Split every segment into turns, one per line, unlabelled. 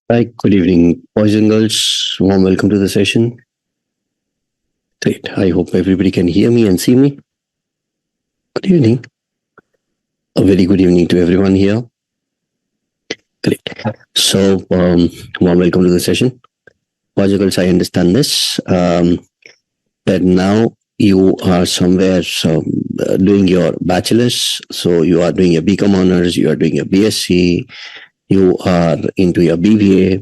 Hi, good evening, boys and girls. Warm welcome to the session. Great. I hope everybody can hear me and see me. Good evening. A very good evening to everyone here. Great. So, warm welcome to the session. Boys and girls, I understand this. That now you are somewhere doing your bachelor's. So, you are doing your BCom honors, you are doing your BSc, you are into your BBA.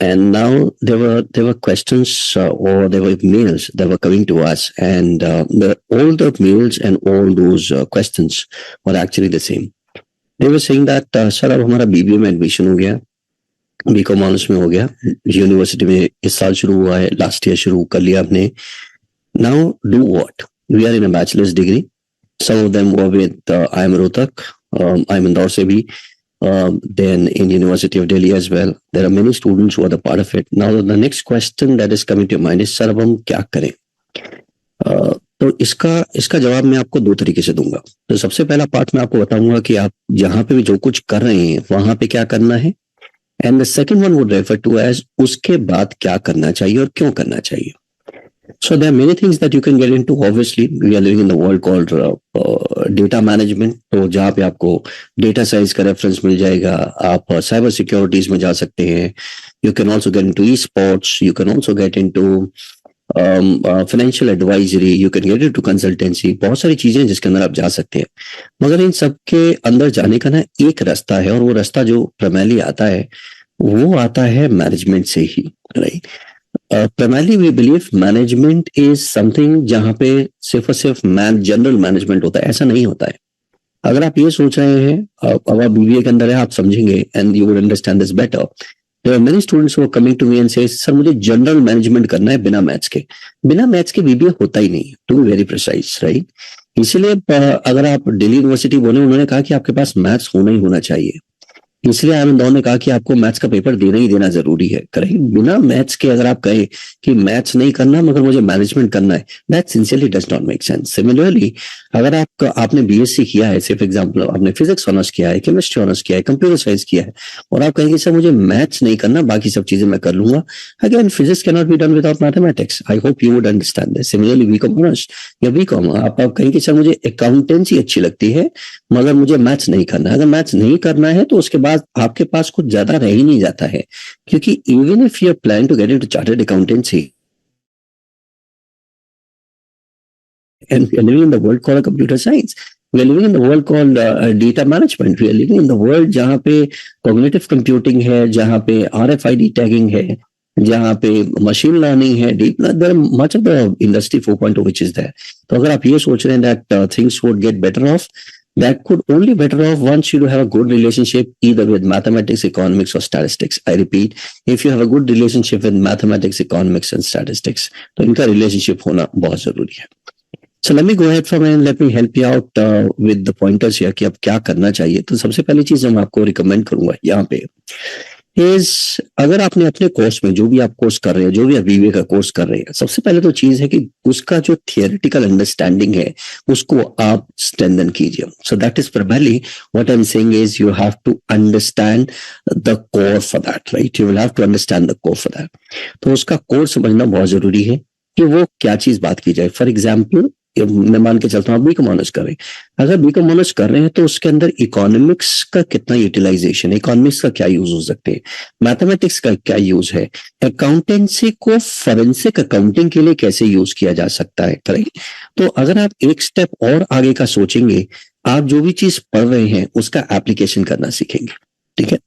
And now there were questions or there were mails that were coming to us, and all the mails and all those questions were actually the same. They were saying that sir अब हमारा BBA में admission हो गया, BCom honours में हो गया, university में इस साल शुरू हुआ है, लास्ट ईयर शुरू कर लिया आपने. Now do what? We are in a bachelor's degree. Some of them were with IIM Rohtak, IIM Indore से भी. Then in University of Delhi as well. There are many students who are the part of it. Now the next question that is coming to your mind is, sir अब हम क्या करें? तो इसका जवाब मैं आपको दो तरीके से दूंगा. तो सबसे पहला पार्ट मैं आपको बताऊंगा कि आप जहां पे भी जो कुछ कर रहे हैं वहां पे क्या करना है, and the second one would refer to as उसके बाद क्या करना चाहिए और क्यों करना चाहिए. So there are many things that you can get into. Obviously, we are living in the world called data management. तो जहाँ पे आपको data science का reference मिल जाएगा, आप cyber securities में जा सकते हैं. You can also get into e-sports. You can also get into financial advisory. You can get into consultancy. बहुत सारी चीजें जिसके अंदर आप जा सकते हैं. मगर इन सब के अंदर जाने का ना एक रास्ता है, और वो रास्ता जो primarily आता है वो आता है मैनेजमेंट से ही, right. Primarily we believe management is something जहाँ पे सिर्फ और सिर्फ जनरल मैनेजमेंट होता है, ऐसा नहीं होता है. अगर आप ये सोच रहे हैं, अब आप BBA के अंदर है, आप समझेंगे and you would understand this better. There are many students who are coming to me and say, sir मुझे जनरल मैनेजमेंट करना है बिना मैथ्स के. बिना मैथ्स के BBA होता ही नहीं, to be very precise, right. इसलिए अगर आप दिल्ली यूनिवर्सिटी बोले, उन्होंने कहा कि आपके पास मैथ्स होना ही होना चाहिए. इसलिए IIM इंदौर ने कहा कि आपको मैथ्स का पेपर देना ही देना जरूरी है, करेक्ट. बिना मैथ्स के अगर आप कहें कि मैथ्स नहीं करना मगर मुझे मैनेजमेंट करना है, that sincerely does not make sense. Similarly अगर आपने BSc किया है, सिर्फ एग्जांपल आपने फिजिक्स ऑनर्स किया है, केमिस्ट्री ऑनर्स किया है, कंप्यूटर साइंस किया है, और आप कहेंगे सर मुझे मैथ्स नहीं करना, बाकी सब चीजें मैं कर लूंगा, again physics can not be done without mathematics. I hope you would understand this. Similarly BCom honours या BCom, आप कहेंगे सर मुझे अकाउंटेंसी अच्छी लगती है मगर मुझे मैथ्स नहीं करना. अगर मैथ्स नहीं करना है तो उसके बाद आपके पास कुछ ज्यादा रह ही नहीं जाता है, क्योंकि even if you plan to get into chartered accountancy and we are living in the world called computer science, we are living in the world called data management, we are living in the world जहाँ पे cognitive computing है, जहाँ पे RFID tagging है, जहाँ पे machine learning है, deep there much of the industry 4.0 which is there. तो अगर आप ये सोच रहे हैं that things would get better off, that could only better off once you have a good relationship either with mathematics, economics or statistics. I repeat, if you have a good relationship with mathematics, economics and statistics, तो इनका relationship होना बहुत जरूरी है. So let me go ahead from and let me help you out with the pointers here कि अब क्या करना चाहिए. तो सबसे पहली चीज मैं आपको रिकमेंड करूंगा यहाँ पे is, अगर आपने अपने कोर्स में जो भी आप कोर्स कर रहे हैं, जो भी आप BBA का कोर्स कर रहे हैं, सबसे पहले तो चीज है कि उसका जो थियोरेटिकल अंडरस्टैंडिंग है उसको आप स्ट्रेंथन कीजिए. So that is primarily what I'm saying is you have to understand the core for that, right? You will have to understand the core for that. तो उसका कोर समझना बहुत जरूरी है कि वो क्या चीज बात की जाए. फॉर एग्जाम्पल मैं मान के चलता हूँ आप BCom ऑनर्स कर रहे हैं. अगर BCom ऑनर्स कर रहे हैं तो उसके अंदर इकोनॉमिक्स का कितना यूटिलाइजेशन है, इकोनॉमिक्स का क्या यूज हो सकते हैं, मैथमेटिक्स का क्या यूज है, अकाउंटेंसी को फॉरेंसिक अकाउंटिंग के लिए कैसे यूज किया जा सकता है, करेक्ट. तो अगर आप एक स्टेप और आगे का सोचेंगे, आप जो भी चीज पढ़ रहे हैं उसका एप्लीकेशन करना सीखेंगे, ठीक है.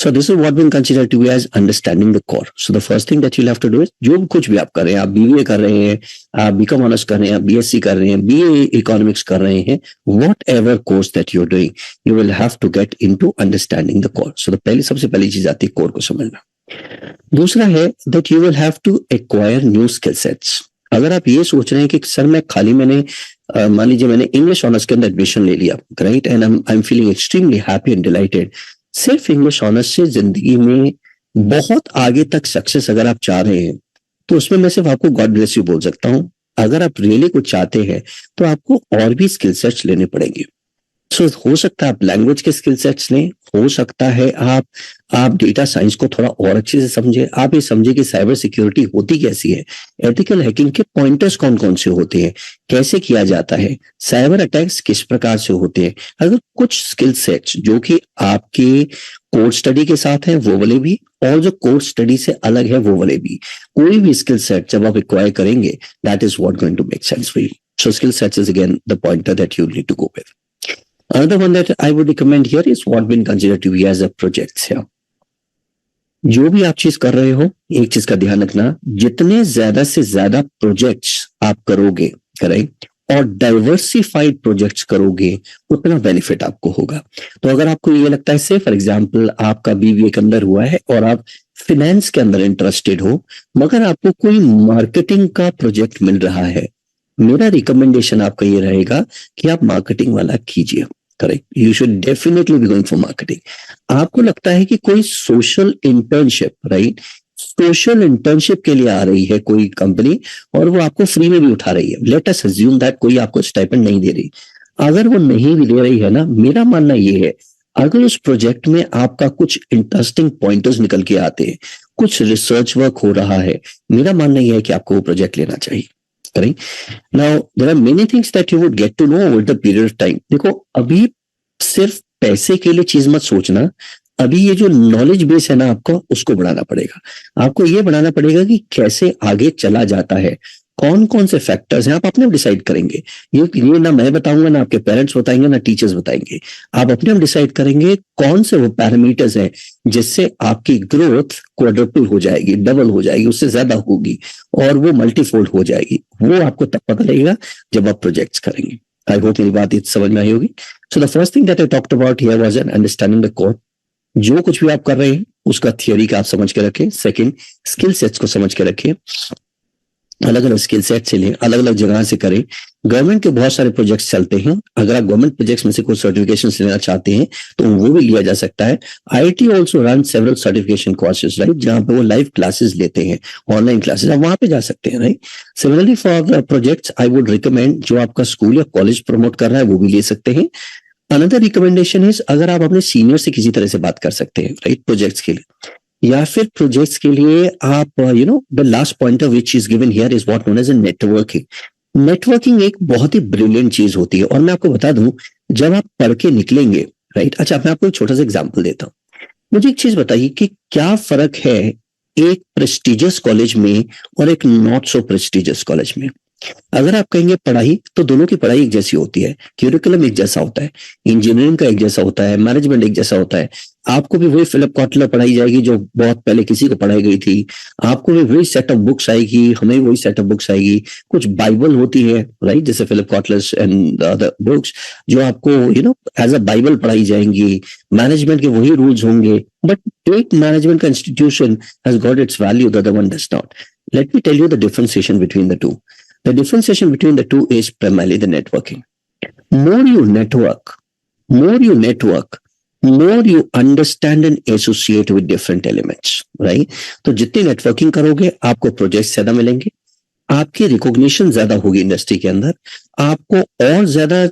So this is what we consider to be as understanding the core. So the first thing that you'll have to do is, जो कुछ भी आप कर रहे हैं, आप BBA कर रहे हैं, आप BCom ऑनर्स कर रहे हैं, आप BSc कर रहे हैं, BA इकोनॉमिक्स कर रहे हैं, whatever course that you're doing, you will have to get into understanding the core. So सबसे पहली चीज आती है कोर को समझना. दूसरा है that you will have to acquire new skill sets. अगर आप ये सोच रहे हैं कि सर मैंने मान लीजिए मैंने इंग्लिश ऑनर्स के अंदर एडमिशन ले लिया, right, and I am feeling extremely happy and dilated. सिर्फ इंग्लिश ऑनर्स से जिंदगी में बहुत आगे तक सक्सेस अगर आप चाह रहे हैं तो उसमें मैं सिर्फ आपको गॉड ब्लेस यू बोल सकता हूं. अगर आप रियली कुछ चाहते हैं तो आपको और भी स्किल सेट्स लेने पड़ेंगे. सो हो सकता है आप लैंग्वेज के स्किल सेट्स लें, हो सकता है आप डेटा साइंस को थोड़ा और अच्छे से समझे, आप ये समझे कि साइबर सिक्योरिटी होती कैसी है, एथिकल हैकिंग के पॉइंटर्स कौन कौन से होते हैं, कैसे किया जाता है, साइबर अटैक्स किस प्रकार से होते हैं। अगर कुछ स्किल सेट्स जो कि आपके कोर्स स्टडी के साथ है वो वाले भी, और जो कोर्स स्टडी से अलग है वो वाले भी, कोई भी स्किल सेट जब आप एक्वायर करेंगे, that is what going to make sense for you. So skill sets is again the pointer that you need to go with. Another one that I would recommend here is what been considered to be as a projects here. जो भी आप चीज कर रहे हो, एक चीज का ध्यान रखना, जितने ज्यादा से ज्यादा प्रोजेक्ट्स आप करोगे, करेक्ट, और डाइवर्सिफाइड प्रोजेक्ट्स करोगे, उतना बेनिफिट आपको होगा। तो अगर आपको ये लगता है, से फॉर एग्जांपल आपका बीबीए के अंदर हुआ है और आप फिनेंस के अंदर इंटरेस्टेड हो, मगर आपको कोई मार्केटिंग का प्रोजेक्ट मिल रहा है, मेरा रिकमेंडेशन आपका ये रहेगा कि आप मार्केटिंग वाला कीजिए। Correct, you should definitely be going for marketing. आपको लगता है कि कोई social internship, right, social internship के लिए आ रही है कोई कंपनी और वो आपको फ्री में भी उठा रही है, लेट अस अज्यूम दैट कोई आपको स्टाइपेंड नहीं दे रही। अगर वो नहीं भी दे रही है ना, मेरा मानना ये है, अगर उस प्रोजेक्ट में आपका कुछ इंटरेस्टिंग पॉइंटर्स निकल के आते हैं, कुछ रिसर्च वर्क हो रहा है, मेरा मानना यह है कि आपको वो प्रोजेक्ट लेना चाहिए। Correct, now there are many things that you would get to know over the period of time. देखो, अभी सिर्फ पैसे के लिए चीज मत सोचना, अभी ये जो नॉलेज बेस है ना आपका, उसको बढ़ाना पड़ेगा। आपको ये बढ़ाना पड़ेगा कि कैसे आगे चला जाता है, कौन कौन से फैक्टर्स हैं, आप अपने डिसाइड करेंगे। ये ना मैं बताऊंगा, ना आपके पेरेंट्स बताएंगे, ना टीचर्स बताएंगे। आप अपने आप डिसाइड करेंगे कौन से वो पैरामीटर्स हैं जिससे आपकी ग्रोथ क्वाड्रपल हो जाएगी, डबल हो जाएगी, उससे ज्यादा होगी और वो मल्टीफोल्ड हो जाएगी। वो आपको तब पता लगेगा जब आप प्रोजेक्ट्स करेंगे। आई होप मेरी बात समझ में आई होगी। So the first thing that I talked about here was an understanding the code. जो कुछ भी आप कर रहे हैं उसका थियोरी का आप समझ के रखें। सेकंड, स्किल सेट्स को समझ के रखें, अलग अलग स्किल सेट से लें, अलग अलग जगह से करें। गवर्नमेंट के बहुत सारे प्रोजेक्ट्स चलते हैं, अगर आप गवर्नमेंट प्रोजेक्ट्स में से कुछ सर्टिफिकेशन लेना चाहते हैं तो वो भी लिया जा सकता है। IIT also run several certification courses, right, जहां पे वो लाइव क्लासेस लेते हैं, ऑनलाइन क्लासेस, आप वहां पे जा सकते हैं, right. Similarly for projects I would recommend, जो आपका स्कूल या कॉलेज प्रमोट कर रहा है वो भी ले सकते हैं। अनदर रिकमेंडेशन इज, अगर आप अपने सीनियर से किसी तरह से बात कर सकते हैं, राइट, प्रोजेक्ट्स के लिए, या फिर प्रोजेक्ट्स के लिए आप the last pointer which is given here is what known as networking. Networking एक बहुत ही ब्रिलियंट चीज होती है, और मैं आपको बता दूं, जब आप पढ़ के निकलेंगे, राइट। अच्छा, मैं आपको एक छोटा सा एग्जांपल देता हूँ। मुझे एक चीज बताइए कि क्या फर्क है एक प्रेस्टिजियस कॉलेज में और एक नॉट सो प्रेस्टिजियस कॉलेज में। अगर आप कहेंगे पढ़ाई, तो दोनों की पढ़ाई एक जैसी होती है, क्यूरिकुलम एक जैसा होता है, इंजीनियरिंग का एक जैसा होता है, मैनेजमेंट एक जैसा होता है। आपको भी वही फिलिप कॉटलर पढ़ाई जाएगी जो बहुत पहले किसी को पढ़ाई गई थी, आपको भी वही सेट ऑफ बुक्स आएगी, हमें वही सेट ऑफ बुक्स आएगी। कुछ बाइबल होती है, राइट, जैसे फिलिप कॉटलर्स एंड अदर बुक्स, जो आपको एज अ बाइबल पढ़ाई जाएंगी। मैनेजमेंट के वही रूल्स होंगे, बट एक मैनेजमेंट का institution has got its value, the other one does not. Let me tell you the differentiation between the two. The differentiation between the two is primarily the networking. More you network, more you understand and associate with different elements, right? तो जितनी networking करोगे, आपको project ज्यादा मिलेंगे, आपकी recognition ज्यादा होगी industry के अंदर, आपको और ज्यादा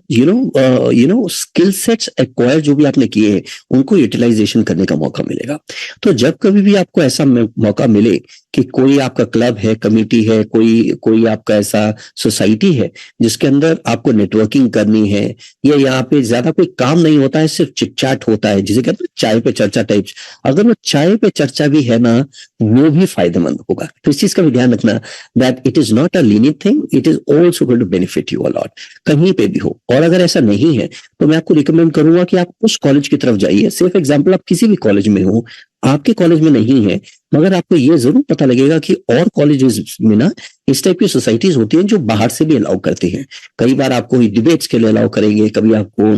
स्किल सेट्स एक्वायर जो भी आपने किए हैं उनको यूटिलाइजेशन करने का मौका मिलेगा। तो जब कभी भी आपको ऐसा मौका मिले कि कोई आपका क्लब है, कमेटी है, कोई आपका ऐसा सोसाइटी है जिसके अंदर आपको नेटवर्किंग करनी है, या यहाँ पे ज्यादा कोई काम नहीं होता है, सिर्फ चिट चैट होता है, जिसे कहते हैं चाय पे चर्चा टाइप्स, अगर वो चाय पे चर्चा भी है ना, वो भी फायदेमंद होगा। तो इस चीज का भी ध्यान रखना that it is not a linear thing, it is also going to benefit you a lot, कहीं पे भी हो। और अगर ऐसा नहीं है तो मैं आपको रिकमेंड करूंगा कि आप उस कॉलेज की तरफ जाइए। सिर्फ एग्जाम्पल, आप किसी भी कॉलेज में हो, आपके कॉलेज में नहीं है, मगर आपको ये जरूर पता लगेगा कि और कॉलेजेस में ना इस टाइप की सोसाइटीज होती हैं जो बाहर से भी अलाउ करती हैं। कई बार आपको डिबेट्स के लिए अलाउ करेंगे, कभी आपको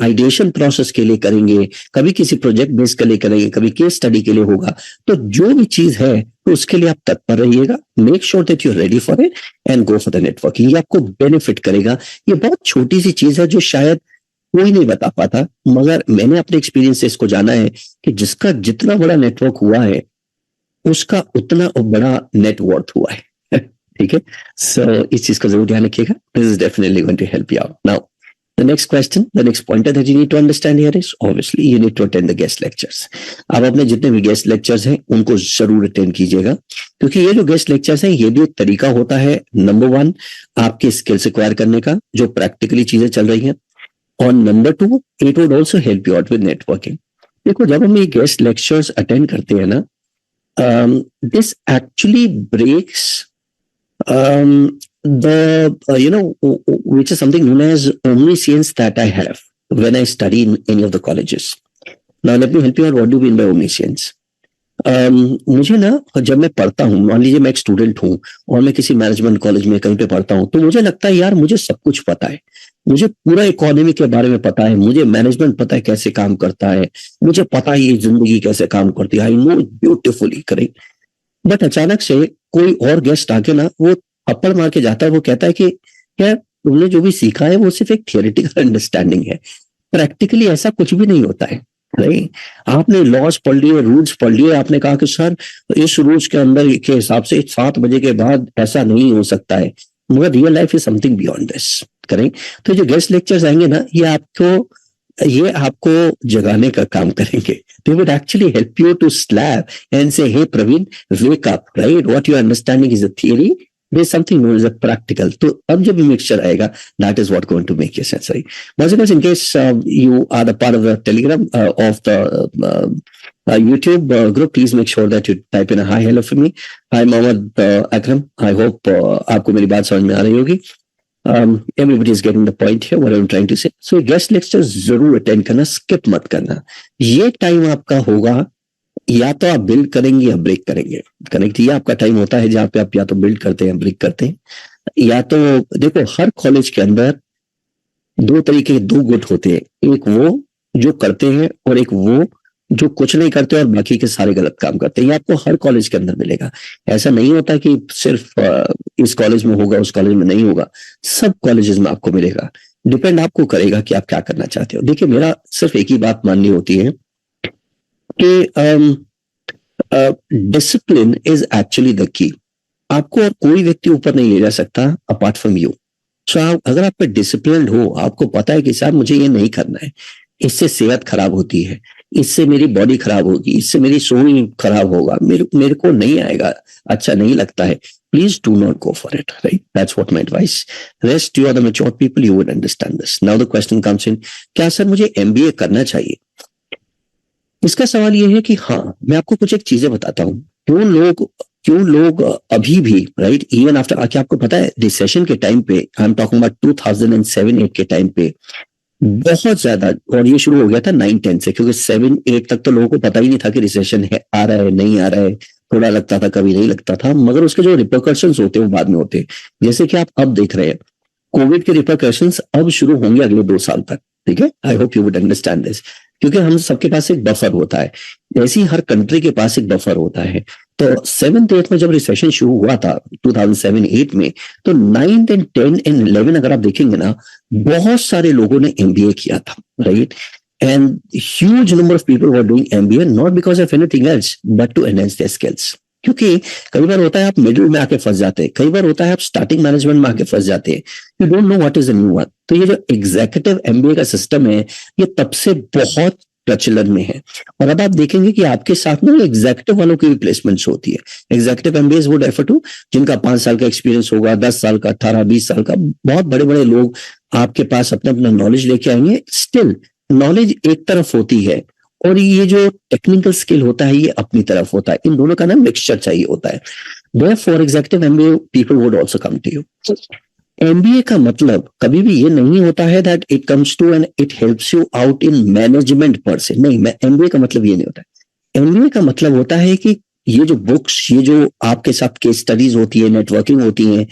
आइडिएशन प्रोसेस के लिए करेंगे, कभी किसी प्रोजेक्ट बेस के लिए करेंगे, कभी केस स्टडी के लिए होगा। तो जो भी चीज है तो उसके लिए आप तत्पर रहिएगा। Make sure that you ready for it and go for the networking. ये आपको बेनिफिट करेगा। ये बहुत छोटी सी चीज है जो शायद कोई नहीं बता पाता, मगर मैंने अपने एक्सपीरियंस से इसको जाना है कि जिसका जितना बड़ा नेटवर्क हुआ है उसका उतना बड़ा नेटवर्थ हुआ है। ठीक है, सो इस चीज का जरूर ध्यान रखिएगा। This is definitely going to help you out. Now The next question, the next pointer that you need to understand here is obviously you need to attend the guest lectures. आप अपने जितने भी गेस्ट लेक्चर्स हैं उनको जरूर attend कीजिएगा, क्योंकि ये जो गेस्ट लेक्चर्स हैं ये भी एक तरीका होता है नंबर 1 आपके स्किल्स एक्वायर करने का, जो प्रैक्टिकली चीजें चल रही हैं, और number 2 it would also help you out with networking. देखो जब हम ये गेस्ट लेक्चर्स अटेंड करते हैं ना, this actually breaks which is something known as omniscience that I have when I study in any of the colleges. Now let me help you out. What do you mean by omniscience? मुझे ना जब मैं पढ़ता हूँ, मान लीजिए मैं एक स्टूडेंट हूँ और मैं किसी मैनेजमेंट कॉलेज में कहीं पे पढ़ता हूँ, तो मुझे लगता है यार मुझे सब कुछ पता है, मुझे पूरा इकोनॉमी के बारे में पता है, मुझे मैनेजमेंट पता है कैसे काम करता है, मुझे पता है ये जिंदगी कैसे काम करती है, I know beautifully correct. But अचानक से कोई और गेस्ट आके ना वो थप्पड़ मार के जाता है, वो कहता है कि क्या तुमने जो भी सीखा है वो सिर्फ एक थियोरेटिकल अंडरस्टैंडिंग है, प्रैक्टिकली ऐसा कुछ भी नहीं होता है. नहीं, आपने लॉज पढ़ लिए, रूल्स पढ़ लिए, आपने कहा कि सर इस रूल्स के अंदर के हिसाब से 7 बजे के बाद ऐसा नहीं हो सकता है, मगर real life is something beyond this. Correct. तो जो गेस्ट लेक्चर्स आएंगे ना, ये आपको जगाने का काम करेंगे. They would actually help you to slap and say, hey Praveen, wake up, right? What you are understanding is a theory. There's something known as a practical. तो अब जब ये mixture आएगा, that is what going to make your sense, right? Once again, in case you are the part of the Telegram of the YouTube group, please make sure that you type in a hi hello for me. Hi Mohammed Akram. I hope आपको मेरी बात समझ में आ रही होगी. Everybody is getting the point here, what I'm trying to say. So guest lectures जरूर attend करना, skip मत करना. ये टाइम आपका होगा, या तो आप बिल्ड करेंगे या ब्रेक करेंगे. कनेक्ट, ये आपका टाइम होता है जहाँ पे आप या तो बिल्ड करते हैं, ब्रेक करते हैं. या तो देखो हर कॉलेज के अंदर 2 गुट होते हैं, एक वो जो करते हैं और एक वो जो कुछ नहीं करते और बाकी के सारे गलत काम करते हैं. ये आपको हर कॉलेज के अंदर मिलेगा. ऐसा नहीं होता कि सिर्फ इस कॉलेज में होगा, उस कॉलेज में नहीं होगा, सब कॉलेजेस में आपको मिलेगा. डिपेंड आपको करेगा कि आप क्या करना चाहते हो. देखिए मेरा सिर्फ एक ही बात माननी होती है कि discipline is actually the key. आपको और कोई व्यक्ति ऊपर नहीं ले जा सकता अपार्ट फ्रॉम यू. सो अगर आप पे डिसिप्लिन हो, आपको पता है कि साहब मुझे ये नहीं करना है, इससे सेहत खराब होती है, इससे मेरी बॉडी खराब होगी, इससे मेरी सोई खराब होगा, मेरे को नहीं आएगा, अच्छा नहीं लगता है, please do not go for it, right? That's what my advice. Rest, you are the mature people, you would understand this. Now the question comes in, क्या सर मुझे MBA करना चाहिए? इसका सवाल ये है कि हाँ, मैं आपको कुछ एक चीजें बताता हूँ. क्यों लोग अभी भी, राइट, इवन आफ्टर, क्या आपको पता है रिसेशन के टाइम पे, आई एम टॉकिंग अबाउट 2007-8 के टाइम पे बहुत ज्यादा, और ये शुरू हो गया था 9-10 से, क्योंकि 7-8 तक तो लोगों को पता ही नहीं था कि रिसेशन है, आ रहा है नहीं आ रहा है, थोड़ा लगता था कभी नहीं लगता था, मगर उसके जो रिपरकशंस होते हैं वो बाद में होते हैं. जैसे कि आप अब देख रहे हैं कोविड के रिपरकशंस अब शुरू होंगे अगले 2 साल तक. ठीक है, आई hope you would understand this, क्योंकि हम सबके पास एक बफर होता है, ऐसे ही हर कंट्री के पास एक बफर होता है. तो 7th-8 में जब रिसेशन शुरू हुआ था 2007-8 में, तो 9th and 10 and 11 अगर आप देखेंगे ना, बहुत सारे लोगों ने MBA किया था, right. And huge number of people were doing MBA not because of anything else but to enhance their skills. क्योंकि कई बार होता है आप मिडिल में आके फंस जाते हैं, कई बार होता है आप स्टार्टिंग मैनेजमेंट में आके फंस जाते हैं, you don't know what is the new one. तो ये जो एग्जीक्यूटिव MBA का सिस्टम है, ये तब से बहुत प्रचलन में है. और अब आप देखेंगे कि आपके साथ में एग्जीक्यूटिव वालों की भी प्लेसमेंट्स होती है. Executive MBAs would refer to जिनका 5 साल का एक्सपीरियंस होगा, 10 साल का, 18-20 साल का, बहुत बड़े बड़े लोग आपके पास अपना अपना नॉलेज लेके आएंगे. स्टिल नॉलेज एक तरफ होती है और ये जो टेक्निकल स्किल होता है ये अपनी तरफ होता है. इन दोनों का ना मिक्सचर चाहिए होता है. Therefore, executive MBA people would also come to you. MBA का मतलब कभी भी ये नहीं होता है that it comes to and it helps you out in management per se. नहीं, MBA का मतलब ये नहीं होता है. MBA का मतलब होता है कि ये जो बुक्स, ये जो आपके साथ केस स्टडीज होती है, नेटवर्किंग होती है,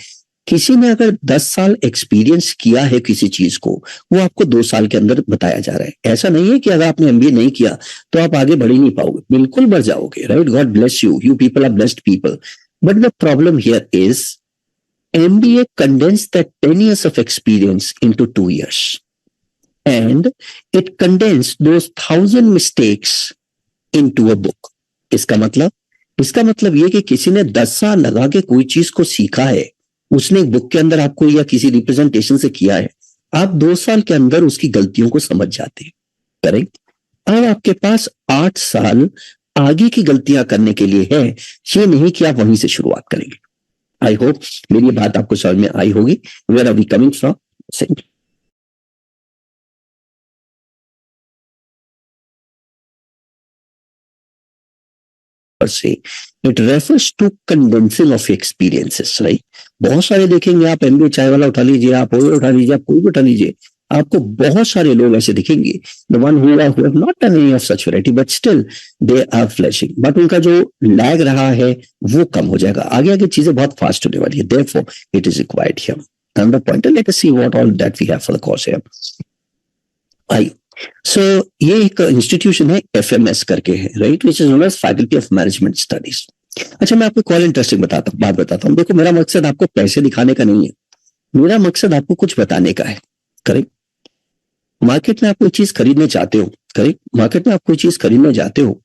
किसी ने अगर 10 साल एक्सपीरियंस किया है किसी चीज को, वो आपको 2 साल के अंदर बताया जा रहा है. ऐसा नहीं है कि अगर आपने MBA नहीं किया तो आप आगे बढ़ ही नहीं पाओगे, बिल्कुल बढ़ जाओगे, right. God bless you, you people are blessed people. But the problem here is MBA condensed that 10 years of experience into 2 years. And it condensed those 1,000 mistakes into a book. इसका मतलब ये कि किसी ने 10 साल लगा के कोई चीज को सीखा है, उसने एक बुक के अंदर आपको या किसी रिप्रेजेंटेशन से किया है, आप 2 साल के अंदर उसकी गलतियों को समझ जाते हैं, करेक्ट। अब आपके पास 8 साल आगे की गलतियां करने के लिए है, ये नहीं कि आप वहीं से शुरुआत करेंगे। आई होप मेरी बात आपको समझ में आई होगी। Where are we coming from? Say it refers to condensing of experiences, right. बहुत सारे देखेंगे आप, एमबीए चाय वाला उठा लीजिए, आप ओयो उठा लीजिए, आप कोई भी उठा लीजिए, आपको बहुत सारे लोग ऐसे दिखेंगे, the one who have not done any of such variety but still they are flashing, but उनका जो लैग रहा है वो कम हो जाएगा। आगे आगे चीजें बहुत फास्ट होने वाली है, therefore it is required here. Another point, let us see what all that we have for the course here. I so ये एक इंस्टीट्यूशन है, एफएमएस करके है, right, which is known as faculty of management studies. अच्छा, मैं आपको call interesting बात बताता हूँ। देखो, मेरा मकसद आपको पैसे दिखाने का नहीं है, मेरा मकसद आपको कुछ बताने का है, करेक्ट। मार्केट में आप कोई चीज खरीदने चाहते हो, करेक्ट, मार्केट में आप कोई चीज खरीदने जाते हो,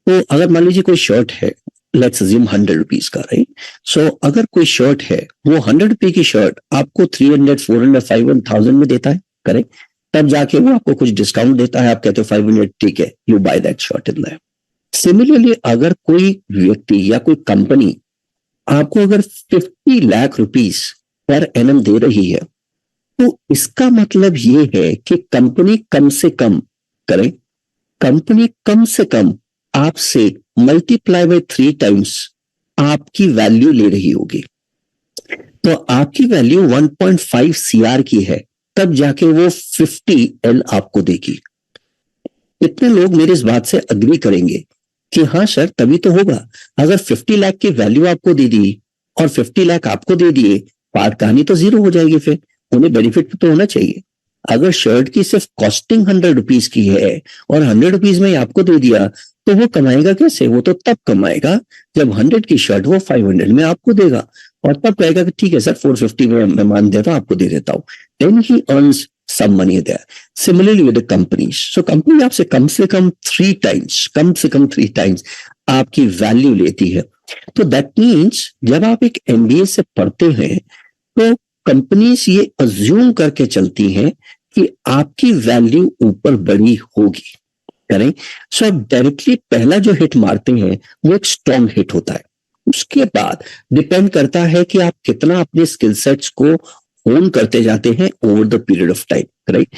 तो अगर मान लीजिए कोई शर्ट है, लेट्स अज्यूम 100 रुपीज का, राइट। सो अगर कोई शर्ट है, वो 100 रुपए की शर्ट आपको 300, 400, 500, 1000 में देता है, करेक्ट। तब जाके वो आपको कुछ डिस्काउंट देता है, आप कहते हो 500, ठीक है, you by that shirt in that. Similarly अगर कोई व्यक्ति या कोई कंपनी आपको अगर 50 लाख रुपीस पर एनम दे रही है, तो इसका मतलब ये है कि कंपनी कम से कम, करें, कंपनी कम से कम आपसे मल्टीप्लाई बाय 3 टाइम्स आपकी वैल्यू ले रही होगी। तो आपकी वैल्यू 1.5 सीआर की है, तब जाके वो 50 एल आपको देगी। इतने लोग मेरे इस बात से अग्री करेंगे कि हाँ सर, तभी तो होगा। अगर 50 लाख की वैल्यू आपको दे दी और 50 लाख आपको दे दिए, बात कहानी तो जीरो हो जाएगी। फिर उन्हें बेनिफिट तो होना चाहिए। अगर शर्ट की सिर्फ कॉस्टिंग 100 रुपीज की है और 100 रुपीज में आपको दे दिया, तो वो कमाएगा कैसे? वो तो तब कमाएगा जब 100 की शर्ट वो 500 में आपको देगा, और तब कहेगा कि ठीक है सर, 450 में मैं मान देता हूं, आपको दे देता हूं। Then he earns some money there. Similarly with the companies. So company आपसे कम से कम 3 times आपकी वैल्यू लेती है। तो दैट मीन्स जब आप एक एमबीए से पढ़ते हैं, तो कंपनीज ये अज्यूम करके चलती हैं कि आपकी वैल्यू ऊपर बड़ी होगी, करें। सो आप डायरेक्टली पहला जो हिट मारते हैं वो एक स्ट्रॉन्ग हिट होता है। उसके बाद डिपेंड करता है कि आप कितना अपने स्किल सेट्स को ओन करते जाते हैं over the period of time, right.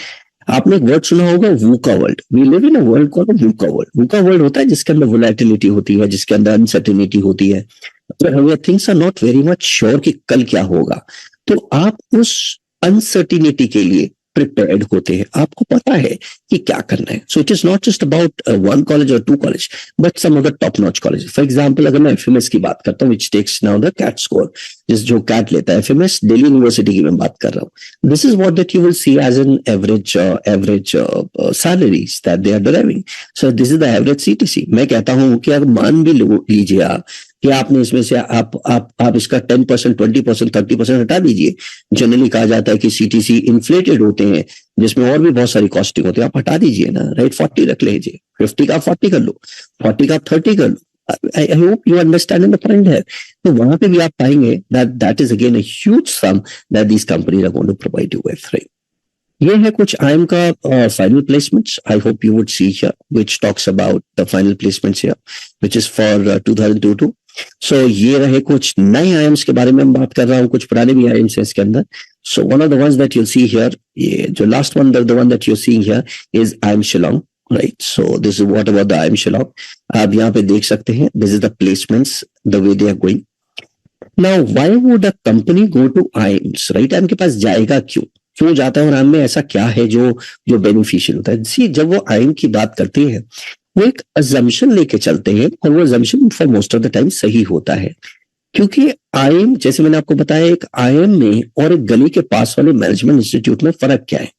आपने एक वर्ड सुना होगा, VUCA world. We live in a world called VUCA world. VUCA world होता है जिसके अंदर वोलेटिलिटी होती है, जिसके अंदर अनसर्टेनिटी होती है, things are not very much sure कि कल क्या होगा। तो आप उस अनसर्टेनिटी के लिए प्रिपेयर्ड होते हैं, आपको पता है कि क्या करना है। So it is not just about 1 college और 2 college, but some other top notch college. For example, अगर मैं एफएमएस की बात करता हूँ, which takes now the CAT score, जो कैट लेता है एफएमएस, दिल्ली यूनिवर्सिटी की मैं बात कर रहा हूँ। This is what that you will see as an average salaries that they are deriving. So this is the average CTC. मैं कहता हूँ कि अगर मान भी लीजिए आप कि आपने इसमें से आप इसका 10%, 20%, 30% हटा दीजिए। जनरली कहा जाता है कि सीटीसी इन्फ्लेटेड होते हैं, जिसमें और भी बहुत सारी कॉस्टिंग होती है, आप हटा दीजिए ना, राइट। 40 रख लीजिए, 50 का 40 कर लो, 40 का 30 कर लो। I hope you understand the point है। तो वहां पे भी आप पाएंगे that is again a huge sum that these companies are going to provide you with, right? ये है कुछ आईएम का final placements. I hope you would see here which talks about the final placements here which is for 2022। सो ये रहे कुछ नए IIMs के बारे में मैं बात कर रहा हूँ, कुछ पुराने भी आईएम्स हैं इसके अंदर। So one of the ones that you see here, ये जो last one, the one that you seeing here is IIM Shillong, right. So this is what about the IIM Shillong. आप यहाँ पे देख सकते हैं, this is the placements, the way they are going. Now why would a company go to IIMs, right. IIM के पास जाएगा क्यों जाता है, और आईएम में ऐसा क्या है जो बेनिफिशियल होता है। सी, जब वो आईएम की बात करते हैं, वो एक अजम्पशन लेके चलते हैं, और वो assumption for most of the time सही होता है। क्योंकि आईएम, जैसे मैंने आपको बताया, एक आईएम में और एक गली के पास वाले मैनेजमेंट इंस्टीट्यूट में फर्क क्या है?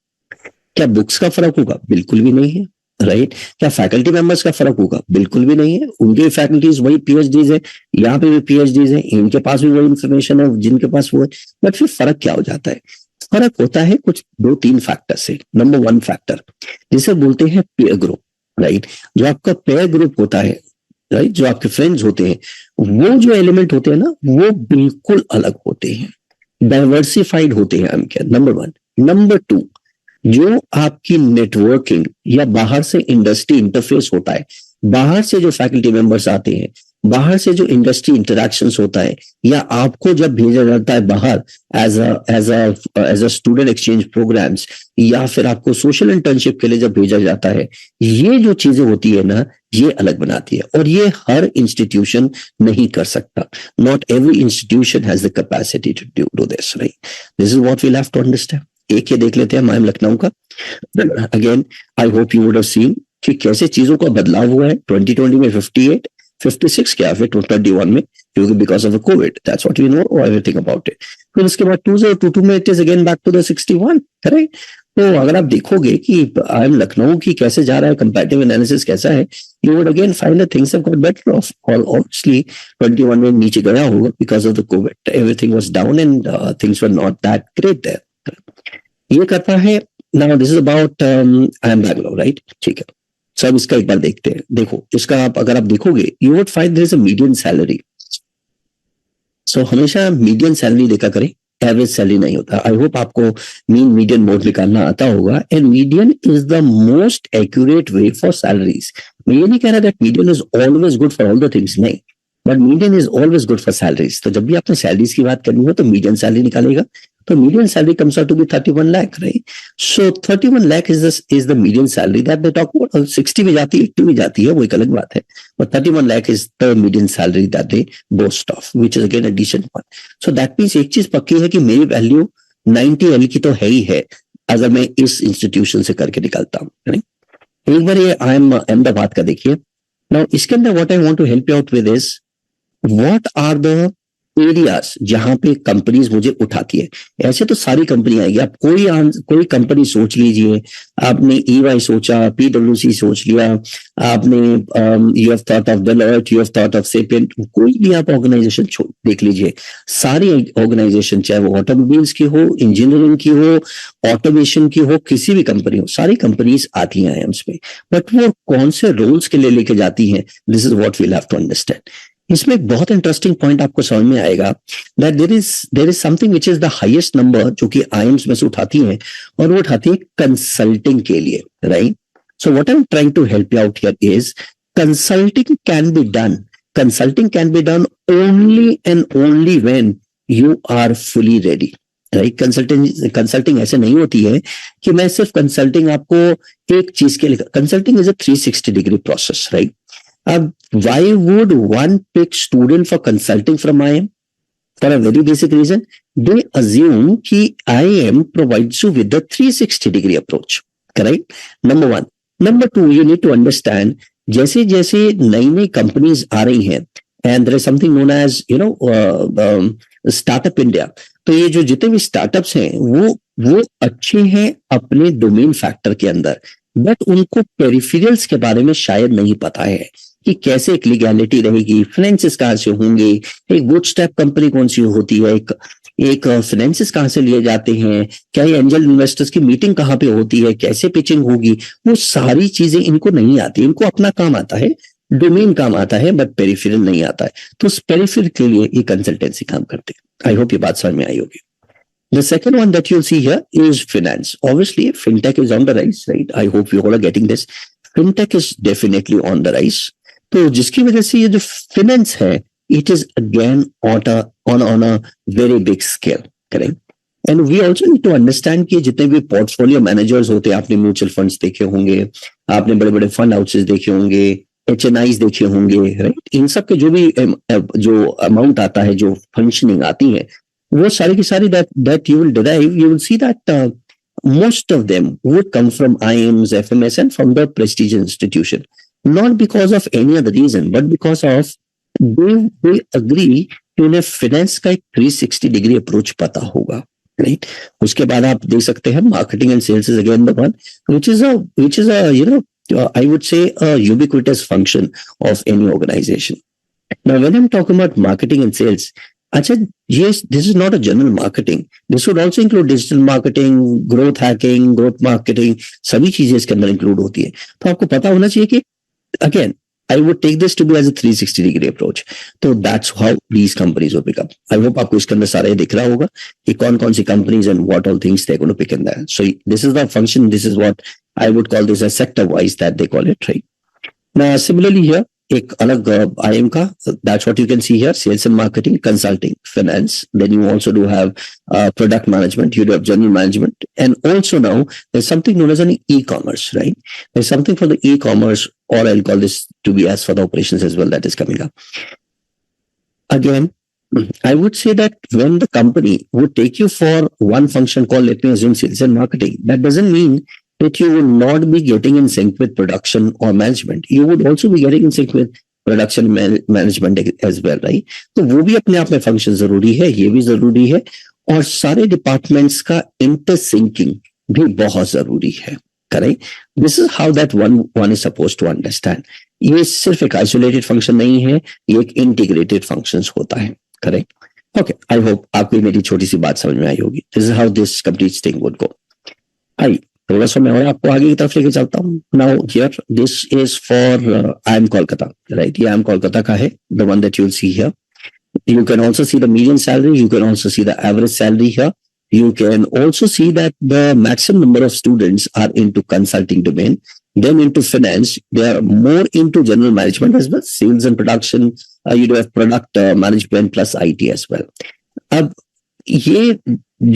क्या बुक्स का फर्क होगा? बिल्कुल भी नहीं है, राइट। क्या फैकल्टी मेंबर्स का फर्क होगा? बिल्कुल भी नहीं है। उनके फैकल्टीज वही पीएचडीज है, यहाँ पे भी पीएचडीज है, इनके पास भी वही इंफॉर्मेशन है जिनके पास वो है। बट फिर फर्क क्या हो जाता है? फर्क होता है कुछ 2-3 फैक्टर से। नंबर 1 फैक्टर जिसे बोलते हैं पीयर ग्रुप, राइट। जो आपका पेयर ग्रुप होता है, राइट, जो आपके फ्रेंड्स होते हैं, वो जो एलिमेंट होते हैं ना, वो बिल्कुल अलग होते हैं, डाइवर्सिफाइड होते हैं। हम क्या, नंबर 1। नंबर 2, जो आपकी नेटवर्किंग या बाहर से इंडस्ट्री इंटरफेस होता है, बाहर से जो फैकल्टी मेंबर्स आते हैं, बाहर से जो इंडस्ट्री इंटरेक्शंस होता है, या आपको जब भेजा जाता है बाहर as a student exchange programmes, या फिर आपको सोशल इंटर्नशिप के लिए जब भेजा जाता है, ये जो चीजें होती है ना, ये अलग बनाती है, और ये हर इंस्टीट्यूशन नहीं कर सकता. Not every institution has the capacity to do this, right? This is what we have to understand. एक ये देख लेते हैं माइम लखनऊ का. Again I hope you would have seen कि कैसे चीजों का बदलाव हुआ है. 2020 में 58, 56 क्या फिर 21 में, क्योंकि because of the covid, that's what we know everything about it. फिर उसके बाद 2022 में it is again back to the 61, correct? तो अगर आप देखोगे कि आई एम लखनऊ की कैसे जा रहा है, कंपैरेटिव एनालिसिस कैसा है, you would again find that things have got better off. Obviously 21 में नीचे गया होगा because of the covid, everything was down and things were not that great there. ये करता है. Now this is about I am Bangalore, right? ठीक है, सब इसका एक बार देखते हैं. देखो, इसका अगर आप देखोगे, you would find there is a median salary. So हमेशा मीडियन सैलरी देखा करें, एवरेज सैलरी नहीं होता. आई होप आपको मीन मीडियन मोड निकालना आता होगा. And median is the most accurate way for salaries. मैं ये नहीं कह रहा that median is always good for all the things, नहीं, but median is always good for salaries. तो जब भी आपने सैलरीज की बात करनी हो तो मीडियन सैलरी निकालेगा. तो median salary comes out to be 31 lakh, right? So 31 lakh is the median salary that they talk about. 60 में जाती है, 80 में जाती है, वो एक अलग बात है. But 31 lakh is the median salary that they boast of, which is again a decent one. So that means एक चीज पक्की है कि मेरी वैल्यू 90 L की तो है ही है, अगर मैं इस इंस्टीट्यूशन से करके निकलता हूँ, right? एक बार ये अहमदाबाद का देखिए. Now इसके अंदर what I want to help you out with is what are the areas जहां पे कंपनीज मुझे उठाती है. ऐसे तो सारी कंपनी आएगी. आप कोई कंपनी सोच लीजिए. आपने EY सोचा, PwC सोच लिया, आपने you have thought of Deloitte, you have thought of Sapient, कोई भी आप ऑर्गेनाइजेशन देख लीजिए. सारी ऑर्गेनाइजेशन, चाहे वो ऑटोमोबाइल्स की हो, इंजीनियरिंग की हो, ऑटोमेशन की हो, किसी भी कंपनी हो, सारी कंपनीज आती हैं आईएम्स में. बट वो कौन से रोल्स के लिए लेके जाती हैं, this is what we have to understand. इसमें एक बहुत इंटरेस्टिंग पॉइंट आपको समझ में आएगा that there is something which is the highest number, जो कि आईएम्स में से उठाती है, और वो उठाती है कंसल्टिंग के लिए, right? So what I am trying to help you out here is consulting can be done only and only when you are fully ready, right? Consulting ऐसे नहीं होती है कि मैं सिर्फ कंसल्टिंग आपको एक चीज के लिए. Consulting is a 360 degree process, right? Why would one pick student for consulting from IIM? For a very basic reason. They assume कि IIM provides you with the 360 degree approach. Correct? Number 1. Number 2, you need to understand, जैसे जैसे नई नई companies आ रही हैं, and there is something known as startup India. तो ये जो जितने भी स्टार्टअप्स हैं वो अच्छे हैं अपने डोमेन फैक्टर के अंदर, बट उनको पेरिफेरल्स के बारे में शायद नहीं पता है कि कैसे एक लीगैलिटी रहेगी, फाइनेंसेस कहाँ से होंगे, एक बूटस्ट्रैप कंपनी कौन सी होती है, एक फाइनेंसेस कहाँ से लिए जाते हैं, क्या ये एंजल इन्वेस्टर्स की मीटिंग कहाँ पे होती है, कैसे पिचिंग होगी, वो सारी चीजें इनको नहीं आती. इनको अपना काम आता है, डोमेन काम आता है, बट पेरिफेरल नहीं आता है. तो उस पेरिफेरल के लिए ये कंसल्टेंसी काम करते हैं. आई होप ये बात समझ में आई होगी. The second one that you'll see here is finance. Obviously, fintech is on the rise, right? I hope you all are getting this. Fintech is definitely on the rise. तो जिसकी वजह से ये जो finance है, it is again on a very big scale, correct? And we also need to understand कि जितने भी portfolio managers होते हैं, आपने म्यूचुअल फंड्स देखे होंगे, आपने बड़े बड़े फंड हाउसेस देखे होंगे, HNIs देखे होंगे, राइट? इन सब के जो भी जो अमाउंट आता है, जो फंक्शनिंग आती है, वो सारी की सारी that you will derive, you will see that most of them would come from IIMs, FMS and from the prestigious institution. Not because of any other reason, but because of they agree कि उन्हें finance का एक 360 degree approach पता होगा, right? उसके बाद आप देख सकते हैं marketing and sales is again the one which is a you know I would say a ubiquitous function of any organization. Now when I'm talking about marketing and sales, अच्छा, yes, this is not a general marketing. This would also include digital marketing, growth hacking, growth marketing, सभी चीजें इसके अंदर include होती है. तो आपको पता होना चाहिए कि again I would take this to be as a 360-degree approach. So that's how these companies will pick up. I hope आपको इसके अंदर सारा ये दिख रहा होगा कि कौन-कौन सी companies and what all things they're going to pick in there. So this is the function. This is what I would call this as sector-wise that they call it, right? Now, similarly here, एक अलग IM का, that's what you can see here: sales and marketing, consulting, finance. Then you also do have product management, you do have general management, and also now there's something known as an e-commerce, right? There's something for the e-commerce, or I'll call this to be as for the operations as well, that is coming up. Again, I would say that when the company would take you for one function called, let me assume, sales and marketing, that doesn't mean that you will not be getting in sync with production or management. You would also be getting in sync with production management as well, right? तो वो भी अपने आप में function जरूरी है, ये भी जरूरी है, और सारे डिपार्टमेंट्स का इंटरसिंकिंग भी बहुत जरूरी है. Correct? This is how that one is supposed to understand. ये सिर्फ एक आइसोलेटेड फंक्शन नहीं है, ये एक इंटीग्रेटेड फंक्शंस होता है. करेक्ट? ओके, आई होप आपको मेरी छोटी सी बात समझ में आई होगी. This is how this complete thing would go. I थोड़ा सा मैं और आपको आगे की तरफ लेके चलता हूँ. Now here this is for IIM Kolkata, right? ये IIM कोलकाता का है, the one that you will see here. You can also see the median salary. You can also see the average salary here. You can also see that the maximum number of students are into consulting domain, then into finance. They are more into general management as well, sales and production. You do have product management plus IT as well. अब ये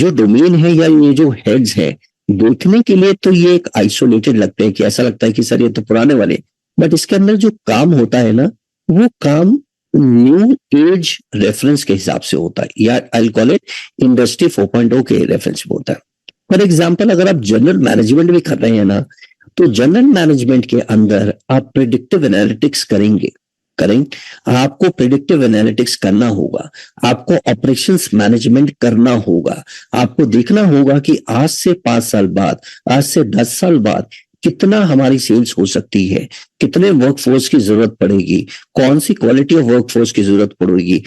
जो domain है या ये जो heads है, देखने के लिए तो ये एक आइसोलेटेड लगते हैं, कि ऐसा लगता है कि सर ये तो पुराने वाले, बट इसके अंदर जो काम होता है ना, वो काम न्यू एज रेफरेंस के हिसाब से होता है, या आई कॉल इट इंडस्ट्री 4.0 के रेफरेंस में होता है. फॉर एग्जांपल, अगर आप जनरल मैनेजमेंट भी कर रहे हैं ना, तो जनरल मैनेजमेंट के अंदर आप प्रेडिक्टिव एनालिटिक्स करेंगे. करेक्ट? आपको प्रेडिक्टिव एनालिटिक्स करना होगा, आपको ऑपरेशंस मैनेजमेंट करना होगा, आपको देखना होगा कि आज से 5 साल बाद, आज से 10 साल बाद कितना हमारी सेल्स हो सकती है, कितने वर्कफोर्स की जरूरत पड़ेगी, कौन सी क्वालिटी ऑफ वर्कफोर्स की जरूरत पड़ेगी,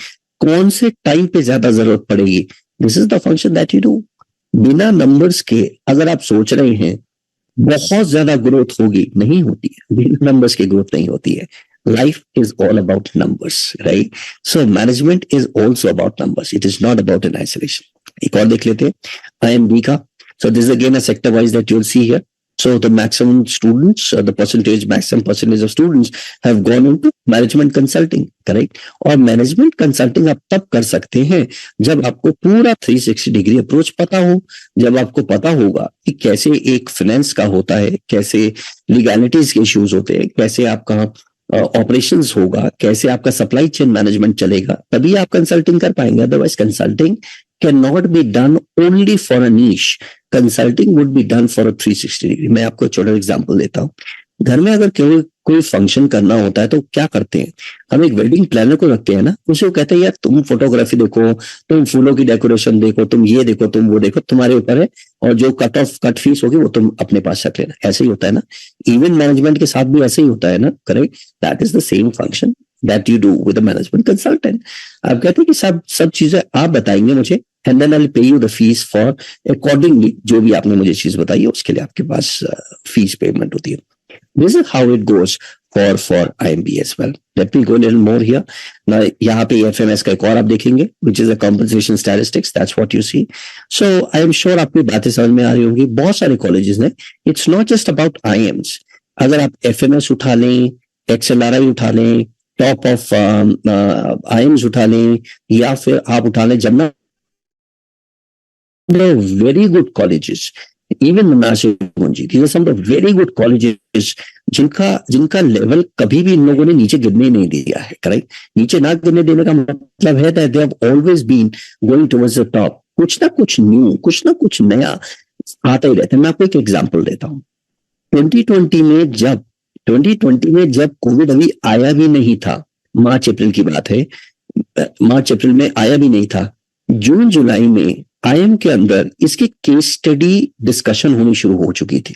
कौन से टाइम पे ज्यादा जरूरत पड़ेगी. This is the function that you do. बिना नंबर्स के अगर आप सोच रहे हैं बहुत ज्यादा ग्रोथ होगी, नहीं होती है. बिना नंबर्स की ग्रोथ नहीं होती है. Life is all about numbers, right? So management is also about numbers. It is not about an isolation. एक और देख लेते हैं IMB का. So this is again a sector wise that you'll see here. So the maximum students, maximum percentage of students have gone into management consulting, correct? और management consulting आप तब कर सकते हैं जब आपको पूरा 360 डिग्री अप्रोच पता हो, जब आपको पता होगा कि कैसे एक फाइनेंस का होता है, कैसे लीगैलिटीज के इश्यूज होते हैं, कैसे आपका ऑपरेशंस होगा, कैसे आपका सप्लाई चेन मैनेजमेंट चलेगा, तभी आप कंसल्टिंग कर पाएंगे. Otherwise consulting can not be done only for a niche. Consulting would be done for a 360 degree. मैं आपको छोटा एग्जांपल देता हूँ. घर में अगर कोई फंक्शन करना होता है तो क्या करते हैं, हम एक वेडिंग प्लानर को रखते हैं ना, उसे वो कहते हैं यार तुम फोटोग्राफी देखो, तुम फूलों की डेकोरेशन देखो, तुम ये देखो, तुम वो देखो, तुम्हारे ऊपर है, और जो कट फीस होगी वो तुम अपने पास रख लेना. ऐसे ही होता है ना. इवेंट मैनेजमेंट के साथ भी ऐसे ही होता है ना. Correct? That is the same function that you do with a management consultant. आप कहते हैं कि सब चीजें आप बताएंगे मुझे, and then I will pay you the fees for accordingly. जो भी आपने मुझे चीज बताई है उसके लिए आपके पास फीस पेमेंट होती है. This is how it goes for IMB as well. Let me go a little more here. Now, यहाँ पे FMS का एक और आप देखेंगे, which is a compensation statistics. That's what you see. So I am sure आपकी बातें समझ में आ रही होंगी. बहुत सारे कॉलेजेस ने, it's not just about IIMs. अगर आप FMS उठा लें, XLRI उठा लें, टॉप ऑफ IIMs उठा लें, या फिर आप उठा लें Jamuna, very good colleges. Even Manashe-Munji, these are some of the very good colleges जिनका लेवल कभी भी इन लोगों ने नीचे गिरने नहीं दिया है. करेक्ट? नीचे ना गिरने देने का मतलब है that they have always been going towards the top. कुछ ना कुछ न्यू, कुछ ना कुछ नया आता ही रहता है. मैं आपको एक एग्जांपल देता हूँ. 2020 में जब कोविड अभी आया भी नहीं था, मार्च अप्रैल की बात है, मार्च अप्रैल में आया भी नहीं था, जून जुलाई में IIM के अंदर इसकी केस स्टडी डिस्कशन होनी शुरू हो चुकी थी.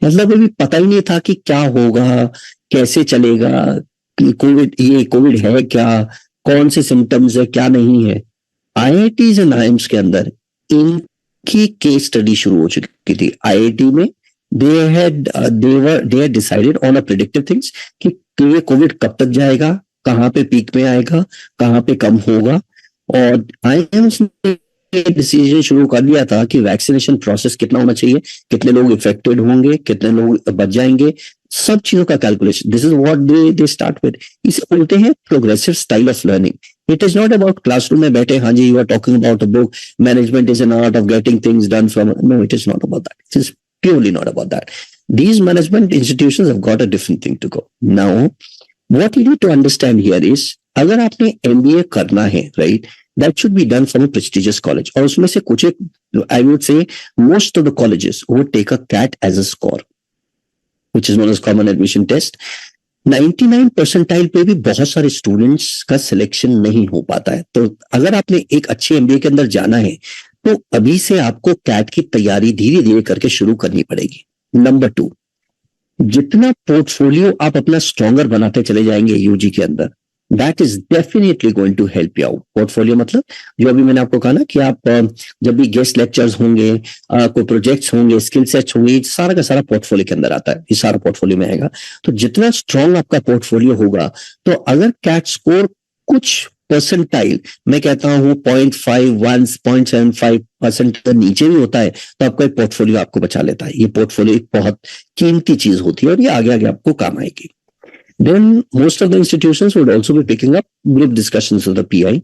मतलब अभी पता ही नहीं था कि क्या होगा, कैसे चलेगा, कोविड है क्या, कौन से सिम्टम्स है, क्या नहीं है. IITs एंड IIMs के अंदर इनकी केस स्टडी शुरू हो चुकी थी. IIT में they had decided on a predictive things कि कि ये कोविड कब तक जाएगा, कहाँ पे पीक में आएगा, कहाँ पे कम होगा। और आईएमएस ने डिसीजन शुरू कर दिया था कि वैक्सीनेशन प्रोसेस कितना होना चाहिए, कितने लोग इफेक्टेड होंगे, कितने लोग बच जाएंगे, सब चीजों का calculation. This is what they start with. इसे बोलते हैं progressive style of learning. It is not about classroom में बैठे, हाँ जी you are talking about a book, management is an art of getting things done from, no it is not about that, it is purely not about that. These management institutions have got a different thing to go. Now, what you need to understand here is, अगर आपने MBA करना है, right, that should be done from a prestigious college. और उसमें से कुछ एक, I would say, most of the colleges would take a CAT as a score, which is known as Common Admission Test. 99 percentile पे भी बहुत सारे students का सिलेक्शन नहीं हो पाता है। तो अगर आपने एक अच्छे MBA के अंदर जाना है, तो अभी से आपको कैट की तैयारी धीरे धीरे करके शुरू करनी पड़ेगी। नंबर 2, जितना पोर्टफोलियो आप अपना स्ट्रॉन्गर बनाते चले जाएंगे यूजी के अंदर, that is definitely going to help you out. Portfolio मतलब जो अभी मैंने आपको कहा ना कि आप जब भी गेस्ट लेक्चर्स होंगे, कोई प्रोजेक्ट्स होंगे, स्किल सेट्स होंगे, सारा का सारा पोर्टफोलियो के अंदर आता है, ये सारा पोर्टफोलियो में आएगा। तो जितना स्ट्रॉन्ग आपका पोर्टफोलियो होगा, तो अगर कैट स्कोर कुछ परसेंटाइल, मैं कहता हूं 0.51 0.75% नीचे भी होता है, तो आपका एक पोर्टफोलियो आपको बचा लेता है। ये पोर्टफोलियो एक बहुत कीमती चीज होती है और ये आगे आगे आपको काम आएगी। Then most of the institutions would also be picking up group discussions of the PI.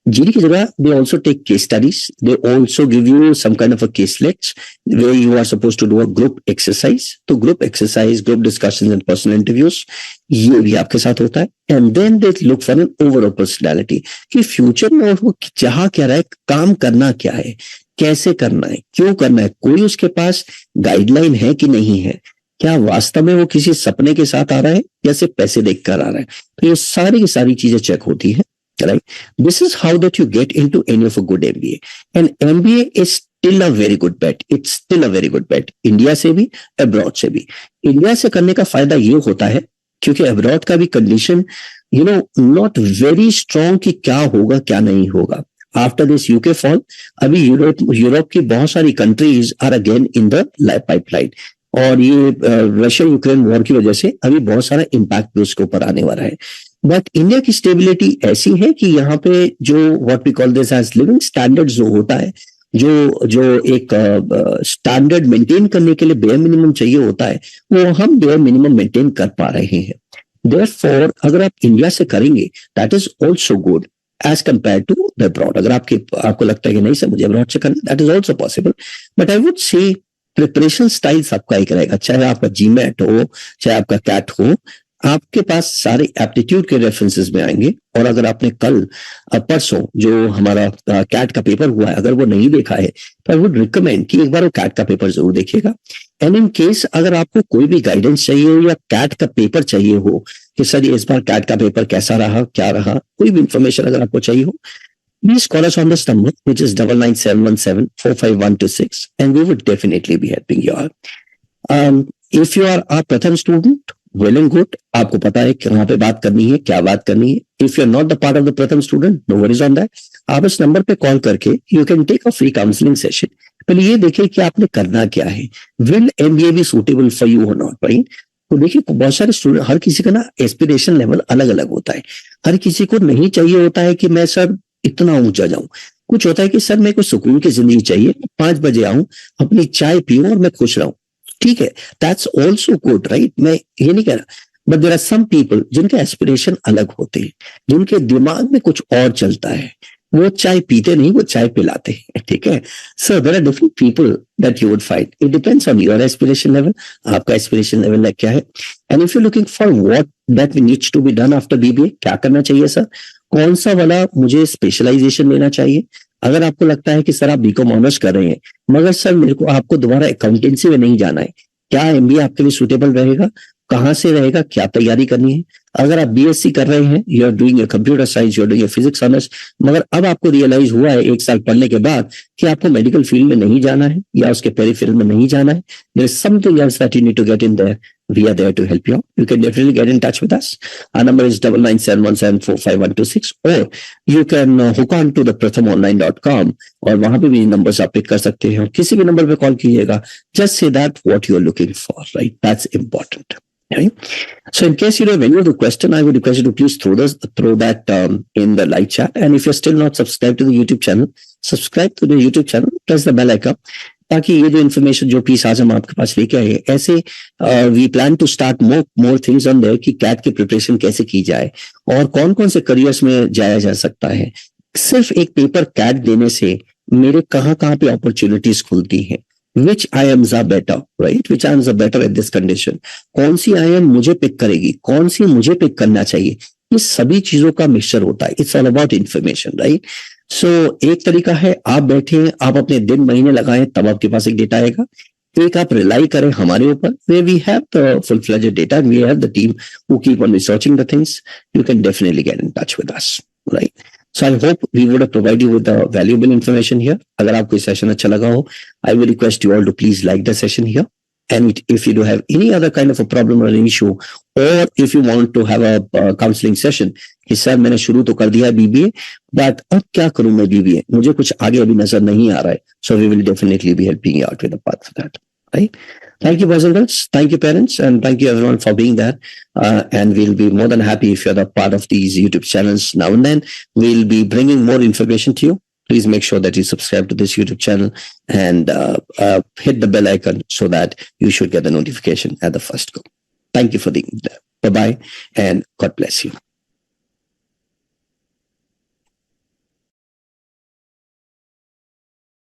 GD की जगह they also take case studies. They also give you some kind of a caselets where you are supposed to do a group exercise. तो group exercise, group discussions and personal interviews ये भी आपके साथ होता है। And then they look for an overall personality कि future में वो चाह क्या रहा है, काम करना क्या है, कैसे करना है, क्यों करना है, कोई उसके पास गाइडलाइन है कि नहीं है, क्या वास्तव में वो किसी सपने के साथ आ रहा है या सिर्फ पैसे देखकर आ रहा है। तो ये सारी की सारी चीजें चेक होती हैं, right. This is how that you get into any of a good MBA। And MBA is still a very good bet, it's still a very good bet, India से भी अब्रॉड से भी। इंडिया से करने का फायदा ये होता है क्योंकि अब्रॉड का भी कंडीशन नॉट वेरी स्ट्रॉन्ग कि क्या होगा क्या नहीं होगा। आफ्टर दिस UK फॉल, अभी यूरोप की बहुत सारी countries are again in the pipeline, और ये रशिया यूक्रेन वॉर की वजह से अभी बहुत सारा इम्पैक्ट भी उसके ऊपर आने वाला है। बट इंडिया की स्टेबिलिटी ऐसी है कि यहाँ पे जो what we call this as living standard जो होता है, जो एक स्टैंडर्ड मेंटेन करने के लिए बेयर मिनिमम चाहिए होता है, वो हम बेयर मिनिमम मेंटेन कर पा रहे हैं। देयरफॉर अगर आप इंडिया से करेंगे, that is also good as compare to the abroad. अगर आपको लगता है कि नहीं सर मुझे अब्रॉड से करना, that is also possible. But I would say preparation style सबका एक रहेगा, चाहे आपका GMAT हो, चाहे आपका कैट हो, आपके पास सारे एप्टीट्यूड के रेफरेंसेस में आएंगे। और अगर आपने कल परसों जो हमारा कैट का पेपर हुआ है, अगर वो नहीं देखा है, तो आई वुड रिकमेंड कि एक बार वो कैट का पेपर जरूर देखिएगा। एंड इन केस अगर आपको कोई भी गाइडेंस चाहिए हो या कैट का पेपर चाहिए हो कि सर इस बार कैट का पेपर कैसा रहा, क्या रहा, कोई भी इंफॉर्मेशन अगर आपको चाहिए हो, please call us on this number, which is 9971745126, and we would definitely be helping you out. If you are a Pratham student, well and good, आपको पता है कहाँ पे बात करनी है, क्या बात करनी है। If you are not the part of the Pratham student, no worries on that. आप इस नंबर पे कॉल करके you can take a free counseling session. पहले ये देखिए कि आपने करना क्या है, will MBA be suitable for you or not, right? तो देखिए बहुत सारे स्टूडेंट, हर किसी का ना एस्पिरेशन लेवल अलग अलग होता है। हर किसी को नहीं चाहिए होता है कि मैं सर इतना ऊंचा जाऊं, कुछ होता है कि सर मेरे को सुकून की जिंदगी चाहिए, 5 बजे आऊं, अपनी चाय पीऊं और मैं खुश रहूं। ठीक है, दैट्स ऑल्सो गुड, राइट। मैं ये नहीं कह रहा, but there are some people जिनके एस्पिरेशन अलग होते हैं, जिनके दिमाग में कुछ और चलता है, वो चाय पीते नहीं, वो चाय पिलाते हैं। ठीक है, so there are different people that you would find, it depends on your aspiration level, आपका एस्पिरेशन लेवल क्या है। And if you looking for what that needs to be done after BBA, क्या करना चाहिए सर, कौन सा वाला मुझे स्पेशलाइजेशन लेना चाहिए। अगर आपको लगता है कि सर आप BCom ऑनर्स कर रहे हैं, मगर सर मेरे को आपको दोबारा अकाउंटेंसी में नहीं जाना है, क्या MBA आपके लिए सुटेबल रहेगा, कहाँ से रहेगा, क्या तैयारी करनी है। अगर आप BSc कर रहे हैं, you are doing a computer science, you are doing a physics honours, मगर अब आपको रियलाइज हुआ है 1 साल पढ़ने के बाद कि आपको मेडिकल फील्ड में नहीं जाना है या उसके पेरिफेरल में नहीं जाना है, there is something else that you need to get in there, we are there to help you out. You can definitely get in touch with us. Our number is 9971745126, or you can hook on to the prathamonline.com, और वहां पे भी numbers आप pick कर सकते हैं, किसी भी नंबर पे कॉल कीजिएगा। Just say that what you are looking for, right? That's important. Right? So in case you don't have any other question, I would request you to please throw that in the live chat. And if you're still not subscribed to the YouTube channel, subscribe to the YouTube channel, press the bell icon, ताकि ये जो information जो piece आज हम आपके पास लेके आए ऐसे we plan to start more things on there कि कैट की प्रिपरेशन कैसे की जाए और कौन कौन से करियर्स में जाया जा सकता है. सिर्फ एक पेपर कैट देने से मेरे कहाँ कहाँ पे अपॉर्चुनिटीज खुलती हैं. Which IIMs are better, right? Which IIMs are better at this condition? कौन सी IIM मुझे पिक करेगी, कौन सी मुझे पिक करना चाहिए, ये सभी चीजों का मिक्सचर होता है. It's all about information, right? So एक तरीका है आप बैठे आप अपने दिन महीने लगाएं तब आपके पास एक डेटा आएगा. एक आप रिलाई करें हमारे ऊपर where we have the full-fledged data and we have the team who keep on researching the things. You can definitely get in touch with us, right? So I hope we would have provided you with the valuable information here. अगर आपको ये session अच्छा लगा हो, I would request you all to please like the session here. And if you do have any other kind of a problem or an issue, or if you want to have a counseling session, कि sir मैंने शुरू तो कर दिया है BBA, but अब क्या करूं मैं BBA? मुझे कुछ आगे अभी नजर नहीं आ रहा है. So we will definitely be helping you out with the path for that. Right? Thank you, boys and girls. Thank you, parents, and thank you everyone for being there. And we'll be more than happy if you're the part of these YouTube channels now and then. We'll be bringing more information to you. Please make sure that you subscribe to this YouTube channel and hit the bell icon so that you should get the notification at the first go. Thank you for being there. Bye-bye, and God bless you.